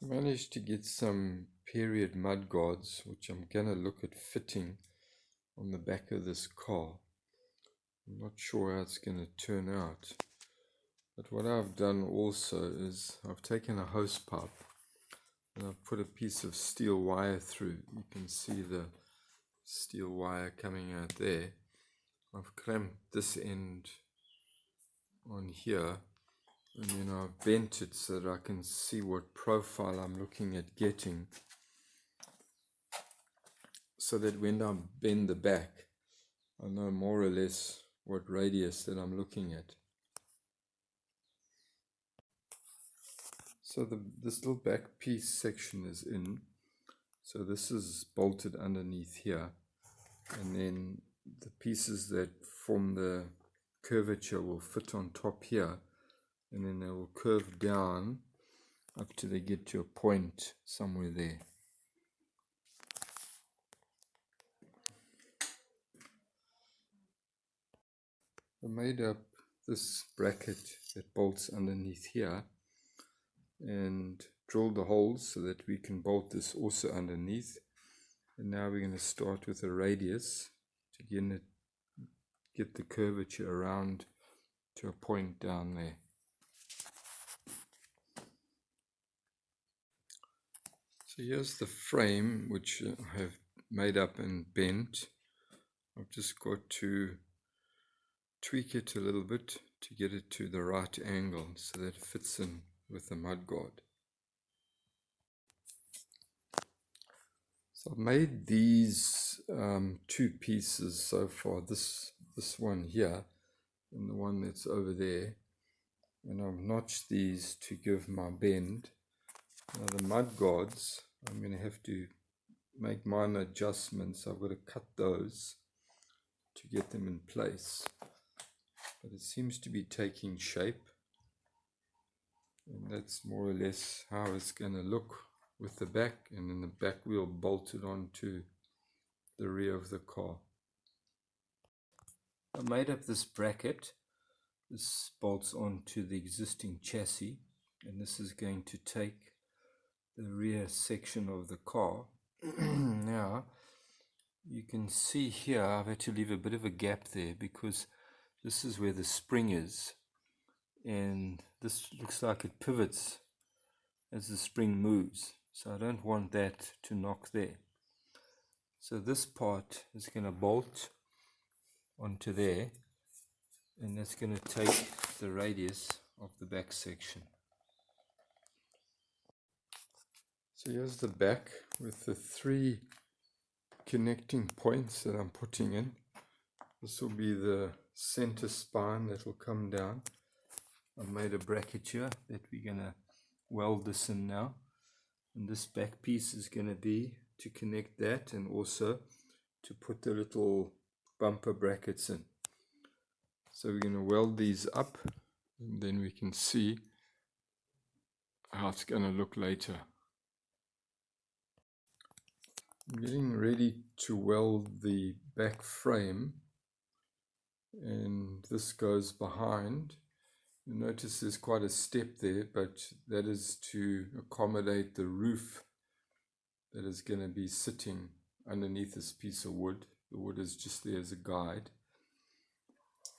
Managed to get some period mud guards, which I'm going to look at fitting on the back of this car. I'm not sure how it's going to turn out, but what I've done also is I've taken a hose pipe and I've put a piece of steel wire through. You can see the steel wire coming out there. I've clamped this end on here, and then I've bent it so that I can see what profile I'm looking at getting, so that when I bend the back, I know more or less what radius that I'm looking at. So this little back piece section is in, so this is bolted underneath here, and then the pieces that form the curvature will fit on top here, and then they will curve down up till they get to a point somewhere there. I made up this bracket that bolts underneath here and drilled the holes so that we can bolt this also underneath. And now we're going to start with a radius to get the curvature around to a point down there. So here's the frame, which I have made up and bent. I've just got to tweak it a little bit to get it to the right angle so that it fits in with the mudguard. So I've made these two pieces so far, this one here and the one that's over there, and I've notched these to give my bend. Now the mudguards, I'm going to have to make minor adjustments. I've got to cut those to get them in place, but it seems to be taking shape, and that's more or less how it's going to look with the back, and then the back wheel bolted onto the rear of the car. I made up this bracket. This bolts onto the existing chassis, and this is going to take the rear section of the car. Now you can see here I've had to leave a bit of a gap there because this is where the spring is, and this looks like it pivots as the spring moves, so I don't want that to knock there. So this part is going to bolt onto there, and that's going to take the radius of the back section. So here's the back with the 3 connecting points that I'm putting in. This will be the center spine that will come down. I've made a bracket here that we're going to weld this in now, and this back piece is going to be to connect that and also to put the little bumper brackets in. So we're going to weld these up, and then we can see how it's going to look later. I'm getting ready to weld the back frame, and this goes behind. You notice there's quite a step there, but that is to accommodate the roof that is going to be sitting underneath this piece of wood. The wood is just there as a guide.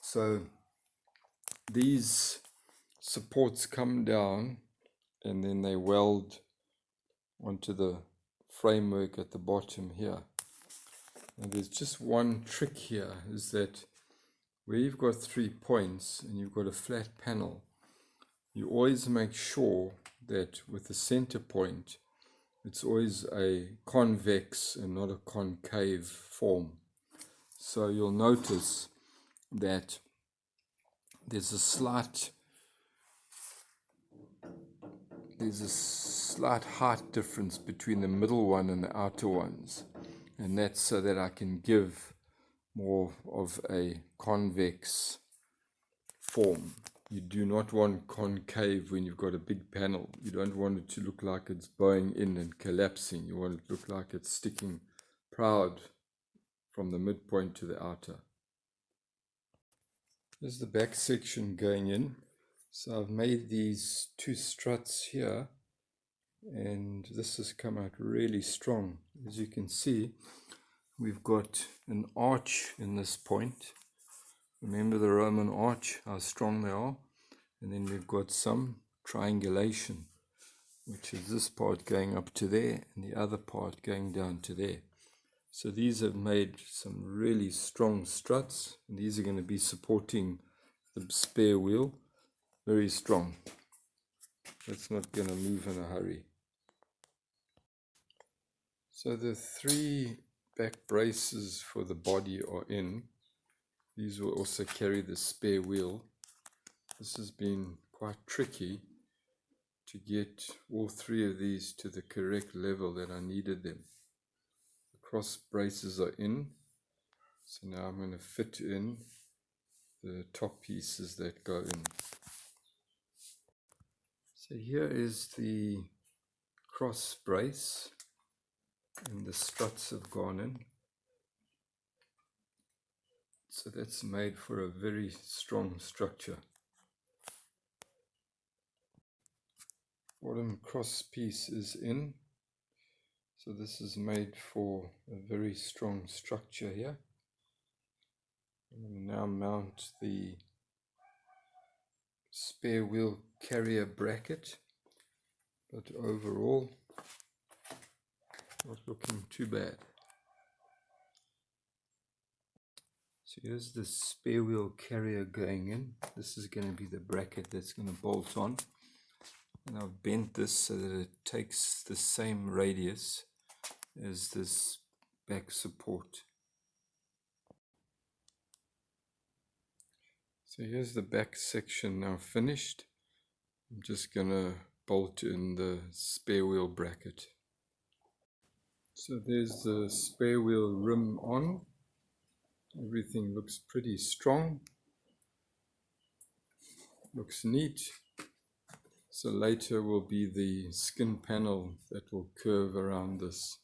So these supports come down and then they weld onto the framework at the bottom here. And there's just one trick here, is that where you've got 3 points and you've got a flat panel, you always make sure that with the center point it's always a convex and not a concave form. So you'll notice that there's a slight height difference between the middle one and the outer ones, and that's so that I can give more of a convex form. You do not want concave when you've got a big panel. You don't want it to look like it's bowing in and collapsing. You want it to look like it's sticking proud from the midpoint to the outer. There's the back section going in. So I've made these 2 struts here, and this has come out really strong. As you can see, we've got an arch in this point. Remember the Roman arch, how strong they are? And then we've got some triangulation, which is this part going up to there and the other part going down to there. So these have made some really strong struts, and these are going to be supporting the spare wheel. Very strong. It's not going to move in a hurry. So the 3 back braces for the body are in. These will also carry the spare wheel. This has been quite tricky to get all 3 of these to the correct level that I needed them. The cross braces are in, so now I'm going to fit in the top pieces that go in. So here is the cross brace, and the struts have gone in. So that's made for a very strong structure. Bottom cross piece is in. So this is made for a very strong structure here. I'm going to now mount the spare wheel carrier bracket, but overall not looking too bad. So here's the spare wheel carrier going in. This is going to be the bracket that's going to bolt on. And I've bent this so that it takes the same radius as this back support. So here's the back section now finished. I'm just going to bolt in the spare wheel bracket. So there's the spare wheel rim on. Everything looks pretty strong. Looks neat. So later will be the skin panel that will curve around this.